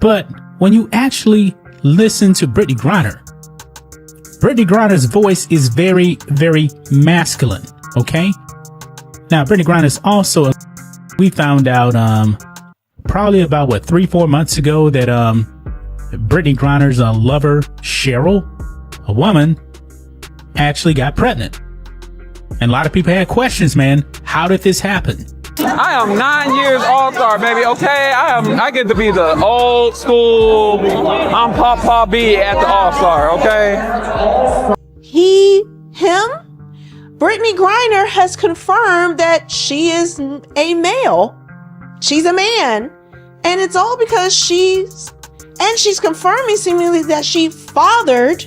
But when you actually listen to Brittney Griner's voice is very, very masculine. Okay. Now, Brittney Griner is also, we found out probably about 3-4 months ago that Brittney Griner's lover, Cheryl, a woman, actually got pregnant. And a lot of people had questions, man. How did this happen? I am 9 years all-star, baby, okay? I get to be the old school, I'm Papa B at the all-star, okay? Him? Brittney Griner has confirmed that she is a male. She's a man. And it's all because she's confirming seemingly that she fathered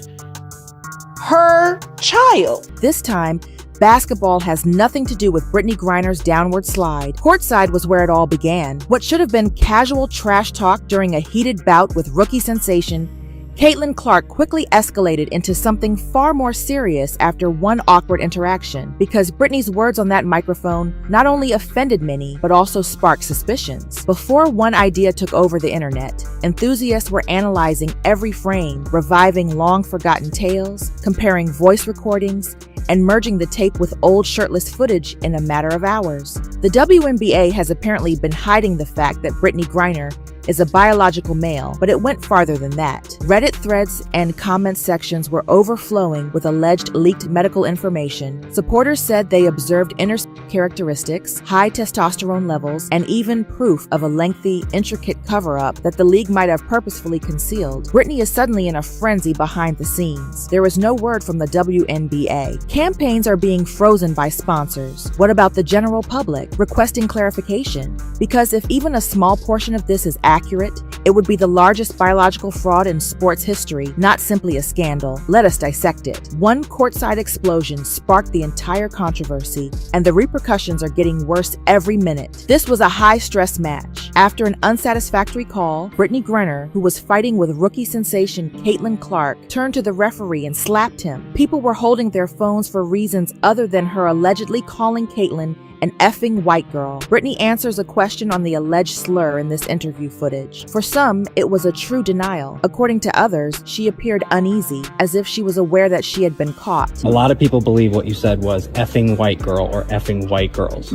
her child. This time, basketball has nothing to do with Brittney Griner's downward slide. Courtside was where it all began. What should have been casual trash talk during a heated bout with rookie sensation, Caitlin Clark quickly escalated into something far more serious after one awkward interaction, because Brittney's words on that microphone not only offended many, but also sparked suspicions. Before one idea took over the internet, enthusiasts were analyzing every frame, reviving long-forgotten tales, comparing voice recordings, and merging the tape with old shirtless footage in a matter of hours. The WNBA has apparently been hiding the fact that Brittney Griner is a biological male, but it went farther than that. Reddit threads and comment sections were overflowing with alleged leaked medical information. Supporters said they observed inner characteristics, high testosterone levels, and even proof of a lengthy, intricate cover-up that the league might have purposefully concealed. Brittney is suddenly in a frenzy behind the scenes. There is no word from the WNBA. Campaigns are being frozen by sponsors. What about the general public, requesting clarification? Because if even a small portion of this is accurate, it would be the largest biological fraud in sports history, not simply a scandal. Let us dissect it. One courtside explosion sparked the entire controversy, and the repercussions are getting worse every minute. This was a high-stress match. After an unsatisfactory call, Brittney Griner, who was fighting with rookie sensation Caitlin Clark, turned to the referee and slapped him. People were holding their phones for reasons other than her allegedly calling Caitlin an effing white girl. Brittney answers a question on the alleged slur in this interview footage. For some, it was a true denial. According to others, she appeared uneasy, as if she was aware that she had been caught. A lot of people believe what you said was effing white girl or effing white girls.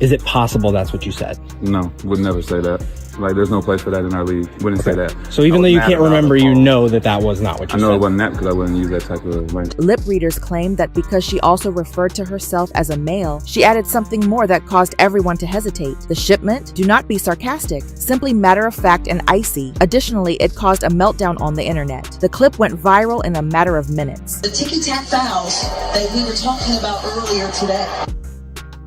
Is it possible that's what you said? No, would never say that. Like, there's no place for that in our league. Wouldn't say that. So even though you can't remember, you know that was not what you said. I know it wasn't that because I wouldn't use that type of language. Lip readers claim that because she also referred to herself as a male, she added something more that caused everyone to hesitate. The shipment? Do not be sarcastic. Simply matter-of-fact and icy. Additionally, it caused a meltdown on the internet. The clip went viral in a matter of minutes. The ticky-tack fouls that we were talking about earlier today.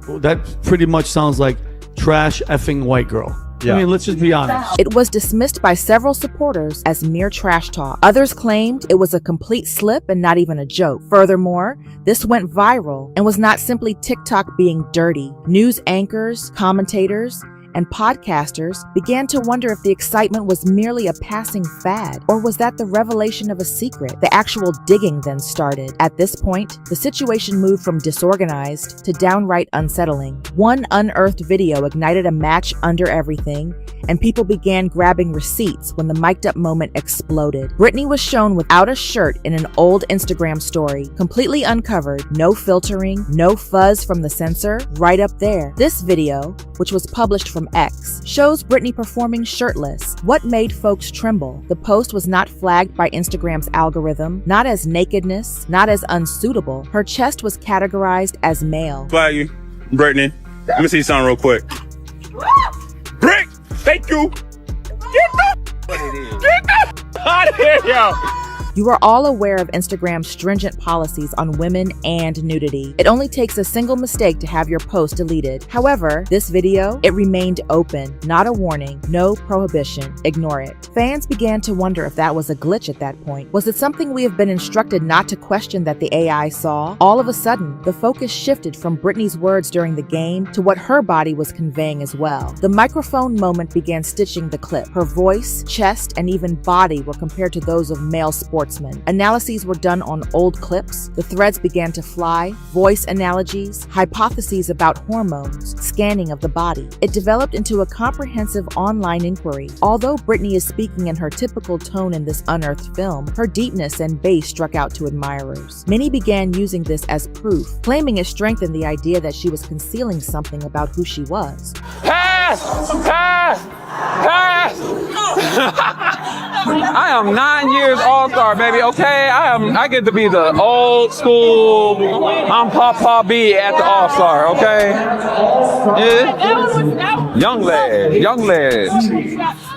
Well, that pretty much sounds like trash effing white girl. Yeah. I mean, let's just be honest. It was dismissed by several supporters as mere trash talk. Others claimed it was a complete slip and not even a joke. Furthermore, this went viral and was not simply TikTok being dirty. News anchors, commentators, and podcasters began to wonder if the excitement was merely a passing fad, or was that the revelation of a secret? The actual digging then started. At this point, the situation moved from disorganized to downright unsettling. One unearthed video ignited a match under everything, and people began grabbing receipts when the mic'd up moment exploded. Brittney was shown without a shirt in an old Instagram story, completely uncovered, no filtering, no fuzz from the censor, right up there. This video, which was published from X, shows Brittney performing shirtless. What made folks tremble? The post was not flagged by Instagram's algorithm, not as nakedness, not as unsuitable. Her chest was categorized as male. Flag you, Brittney. Let me see something real quick. Brick! Thank you! Get out of here, yo! You are all aware of Instagram's stringent policies on women and nudity. It only takes a single mistake to have your post deleted. However, this video, it remained open, not a warning, no prohibition. Ignore it. Fans began to wonder if that was a glitch at that point. Was it something we have been instructed not to question that the AI saw? All of a sudden, the focus shifted from Brittney's words during the game to what her body was conveying as well. The microphone moment began stitching the clip. Her voice, chest, and even body were compared to those of male sports sportsman. Analyses were done on old clips. The threads began to fly, voice analogies, hypotheses about hormones, scanning of the body. It developed into a comprehensive online inquiry. Although Brittney is speaking in her typical tone in this unearthed film, her deepness and bass struck out to admirers. Many began using this as proof, claiming it strengthened the idea that she was concealing something about who she was. Pass! Pass! Pass! I am 9 years All-Star, baby, okay? I get to be the old school unpack B at the All-Star, okay? Yeah. Young legs.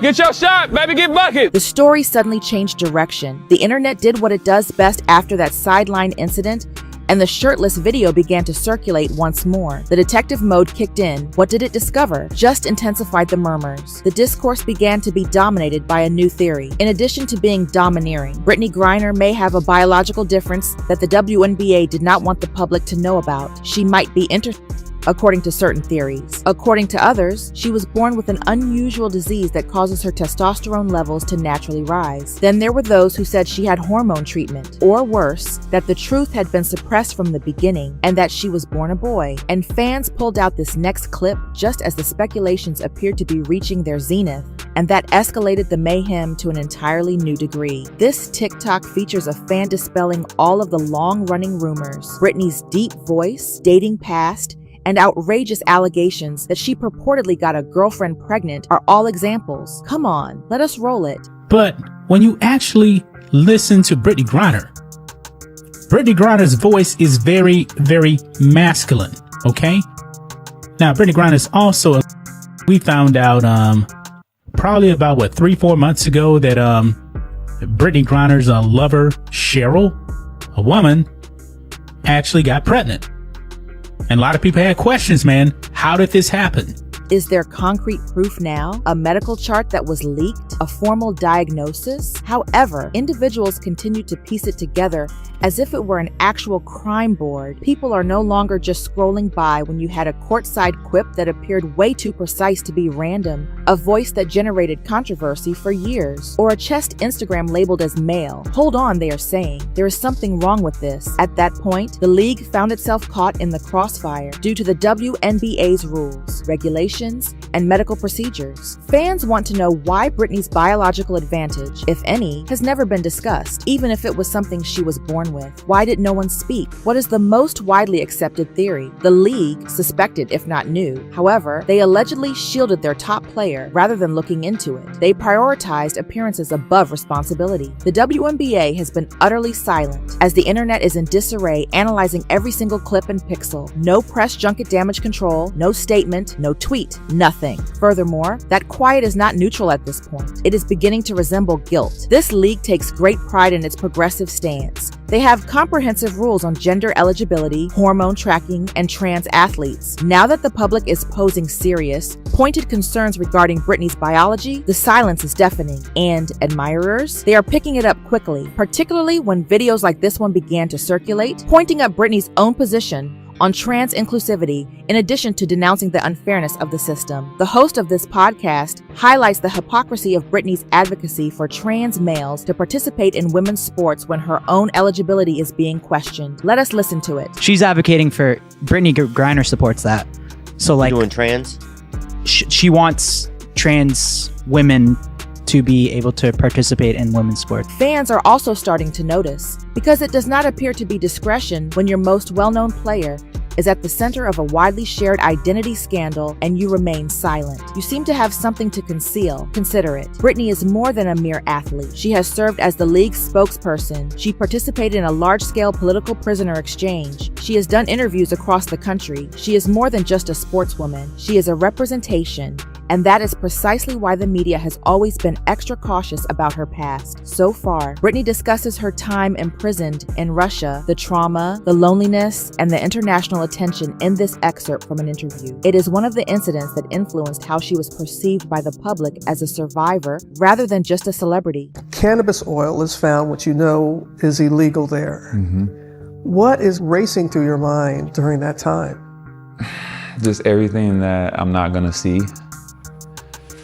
Get your shot, baby, get bucket. The story suddenly changed direction. The internet did what it does best after that sideline incident, and the shirtless video began to circulate once more. The detective mode kicked in. What did it discover? Just intensified the murmurs. The discourse began to be dominated by a new theory. In addition to being domineering, Brittney Griner may have a biological difference that the WNBA did not want the public to know about. She might be according to certain theories. According to others, she was born with an unusual disease that causes her testosterone levels to naturally rise. Then there were those who said she had hormone treatment, or worse, that the truth had been suppressed from the beginning and that she was born a boy. And fans pulled out this next clip just as the speculations appeared to be reaching their zenith, and that escalated the mayhem to an entirely new degree. This TikTok features a fan dispelling all of the long-running rumors. Brittney's deep voice, dating past, and outrageous allegations that she purportedly got a girlfriend pregnant are all examples. Come on, let us roll it. But when you actually listen to Brittney Griner's voice is very, very masculine, okay? Now, Brittney Griner is also, we found out probably about, 3-4 months ago that Brittney Griner's lover, Cheryl, a woman, actually got pregnant. And a lot of people had questions, man. How did this happen? Is there concrete proof now? A medical chart that was leaked? A formal diagnosis? However, individuals continue to piece it together as if it were an actual crime board. People are no longer just scrolling by when you had a courtside quip that appeared way too precise to be random, a voice that generated controversy for years, or a chest Instagram labeled as male. Hold on, they are saying. There is something wrong with this. At that point, the league found itself caught in the crossfire due to the WNBA's rules, regulations, and medical procedures. Fans want to know why Brittney's biological advantage, if any, has never been discussed, even if it was something she was born with. Why did no one speak? What is the most widely accepted theory? The league suspected, if not knew. However, they allegedly shielded their top player rather than looking into it. They prioritized appearances above responsibility. The WNBA has been utterly silent as the internet is in disarray, analyzing every single clip and pixel. No press junket damage control, no statement, no tweet, nothing. Furthermore, that quiet is not neutral at this point. It is beginning to resemble guilt. This league takes great pride in its progressive stance. They have comprehensive rules on gender eligibility, hormone tracking, and trans athletes. Now that the public is posing serious, pointed concerns regarding Brittney's biology, the silence is deafening, and admirers, they are picking it up quickly, particularly when videos like this one began to circulate, pointing up Brittney's own position on trans inclusivity, in addition to denouncing the unfairness of the system. The host of this podcast highlights the hypocrisy of Brittney's advocacy for trans males to participate in women's sports when her own eligibility is being questioned. Let us listen to it. She's advocating for, Brittney Griner supports that. So like doing trans? She wants trans women to be able to participate in women's sports. Fans are also starting to notice, because it does not appear to be discretion when your most well-known player is at the center of a widely shared identity scandal and you remain silent. You seem to have something to conceal. Consider it. Brittney is more than a mere athlete. She has served as the league's spokesperson. She participated in a large-scale political prisoner exchange. She has done interviews across the country. She is more than just a sportswoman. She is a representation. And that is precisely why the media has always been extra cautious about her past. So far, Brittney discusses her time imprisoned in Russia, the trauma, the loneliness, and the international attention in this excerpt from an interview. It is one of the incidents that influenced how she was perceived by the public as a survivor rather than just a celebrity. Cannabis oil is found, which you know is illegal there. Mm-hmm. What is racing through your mind during that time? Just everything that I'm not gonna see.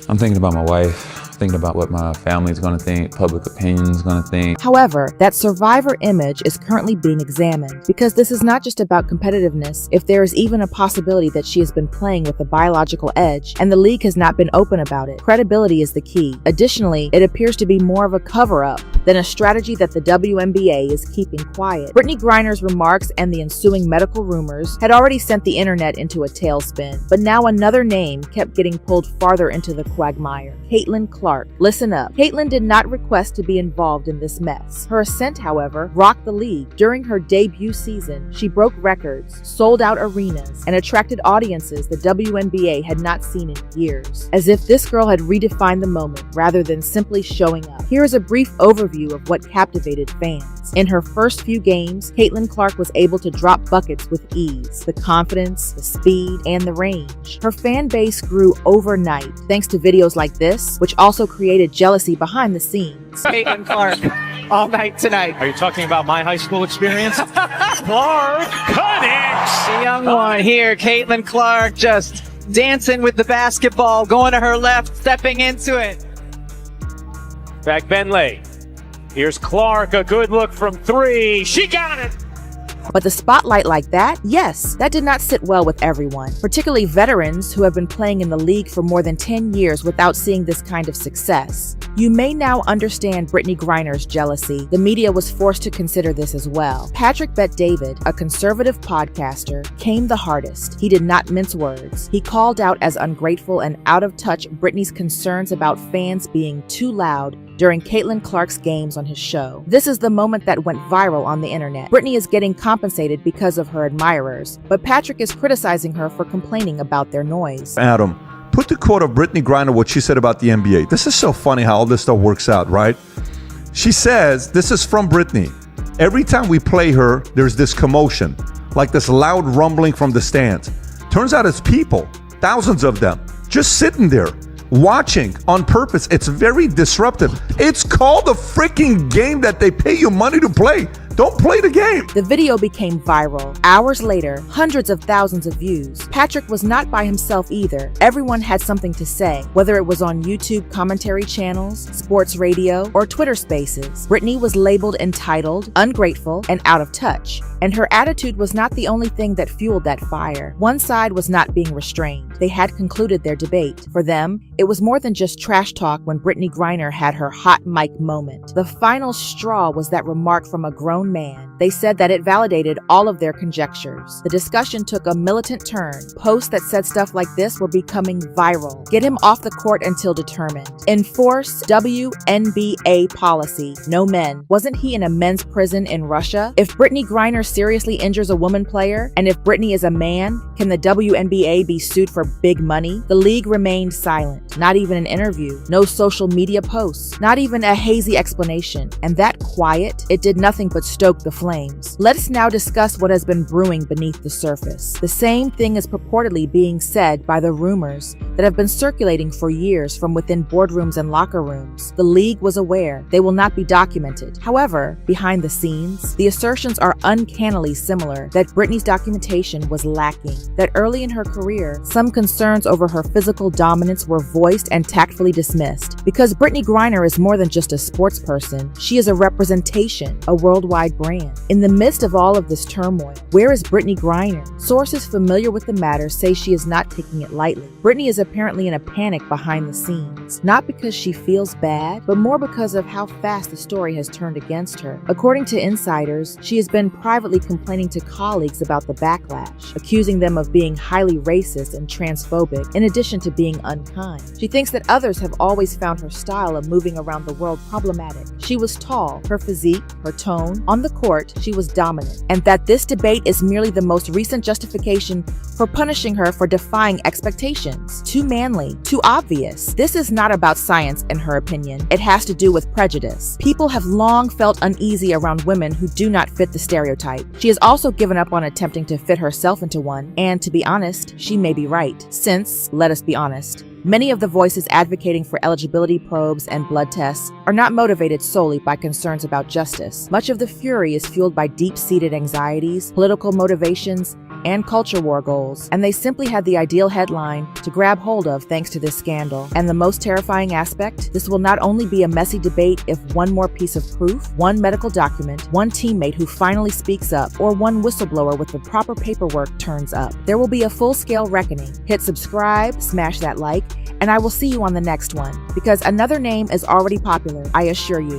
I'm thinking about my wife, thinking about what my family's gonna think, public opinion's gonna think. However, that survivor image is currently being examined because this is not just about competitiveness. If there is even a possibility that she has been playing with a biological edge and the league has not been open about it, credibility is the key. Additionally, it appears to be more of a cover-up than a strategy that the WNBA is keeping quiet. Brittney Griner's remarks and the ensuing medical rumors had already sent the internet into a tailspin, but now another name kept getting pulled farther into the quagmire. Caitlin Clark. Listen up. Caitlin did not request to be involved in this mess. Her ascent, however, rocked the league. During her debut season, she broke records, sold out arenas, and attracted audiences the WNBA had not seen in years. As if this girl had redefined the moment rather than simply showing up. Here is a brief overview of what captivated fans. In her first few games, Caitlin Clark was able to drop buckets with ease. The confidence, the speed, and the range. Her fan base grew overnight thanks to videos like this, which also created jealousy behind the scenes. Caitlin Clark, all night tonight. Are you talking about my high school experience? Clark connects! The young one here, Caitlin Clark, just dancing with the basketball, going to her left, stepping into it. Back Benley. Here's Clark, a good look from three. She got it! But the spotlight like that, yes, that did not sit well with everyone, particularly veterans who have been playing in the league for more than 10 years without seeing this kind of success. You may now understand Brittney Griner's jealousy. The media was forced to consider this as well. Patrick Bet David, a conservative podcaster, came the hardest. He did not mince words. He called out as ungrateful and out of touch Brittney's concerns about fans being too loud during Caitlin Clark's games on his show. This is the moment that went viral on the internet. Brittney is getting compensated because of her admirers, but Patrick is criticizing her for complaining about their noise. Adam, put the quote of Brittney Griner, what she said about the NBA. This is so funny how all this stuff works out, right? She says, this is from Brittney. Every time we play her, there's this commotion, like this loud rumbling from the stands. Turns out it's people, thousands of them, just sitting there, watching on purpose. It's very disruptive. It's called a freaking game that they pay you money to play. Don't play the game. The video became viral. Hours later, hundreds of thousands of views. Patrick was not by himself either. Everyone had something to say, whether it was on YouTube commentary channels, sports radio, or Twitter spaces. Brittney was labeled entitled, ungrateful, and out of touch. And her attitude was not the only thing that fueled that fire. One side was not being restrained. They had concluded their debate. For them, it was more than just trash talk when Brittney Griner had her hot mic moment. The final straw was that remark from a grown man. They said that it validated all of their conjectures. The discussion took a militant turn. Posts that said stuff like this were becoming viral. Get him off the court until determined. Enforce WNBA policy. No men. Wasn't he in a men's prison in Russia? If Brittney Griner seriously injures a woman player, and if Brittney is a man, can the WNBA be sued for big money? The league remained silent. Not even an interview. No social media posts. Not even a hazy explanation. And that quiet, it did nothing but stoke the flames. Let us now discuss what has been brewing beneath the surface. The same thing is purportedly being said by the rumors that have been circulating for years from within boardrooms and locker rooms. The league was aware. They will not be documented. However, behind the scenes, the assertions are uncannily similar that Brittney's documentation was lacking. That early in her career, some concerns over her physical dominance were voiced and tactfully dismissed. Because Brittney Griner is more than just a sports person, she is a representation, a worldwide brand. In the midst of all of this turmoil, where is Brittney Griner? Sources familiar with the matter say she is not taking it lightly. Brittney is apparently in a panic behind the scenes, not because she feels bad, but more because of how fast the story has turned against her. According to insiders, she has been privately complaining to colleagues about the backlash, accusing them of being highly racist and transphobic, in addition to being unkind. She thinks that others have always found her style of moving around the world problematic. She was tall, her physique, her tone. On the court, she was dominant, and that this debate is merely the most recent justification for punishing her for defying expectations. Too manly, too obvious. This is not about science, in her opinion. It has to do with prejudice. People have long felt uneasy around women who do not fit the stereotype. She has also given up on attempting to fit herself into one, and to be honest, she may be right. Since, let us be honest, many of the voices advocating for eligibility probes and blood tests are not motivated solely by concerns about justice. Much of the fury is fueled by deep-seated anxieties, political motivations, and culture war goals, and they simply had the ideal headline to grab hold of thanks to this scandal. And the most terrifying aspect, this will not only be a messy debate if one more piece of proof, one medical document, one teammate who finally speaks up, or one whistleblower with the proper paperwork turns up. There will be a full-scale reckoning. Hit subscribe, smash that like, and I will see you on the next one, because another name is already popular, I assure you.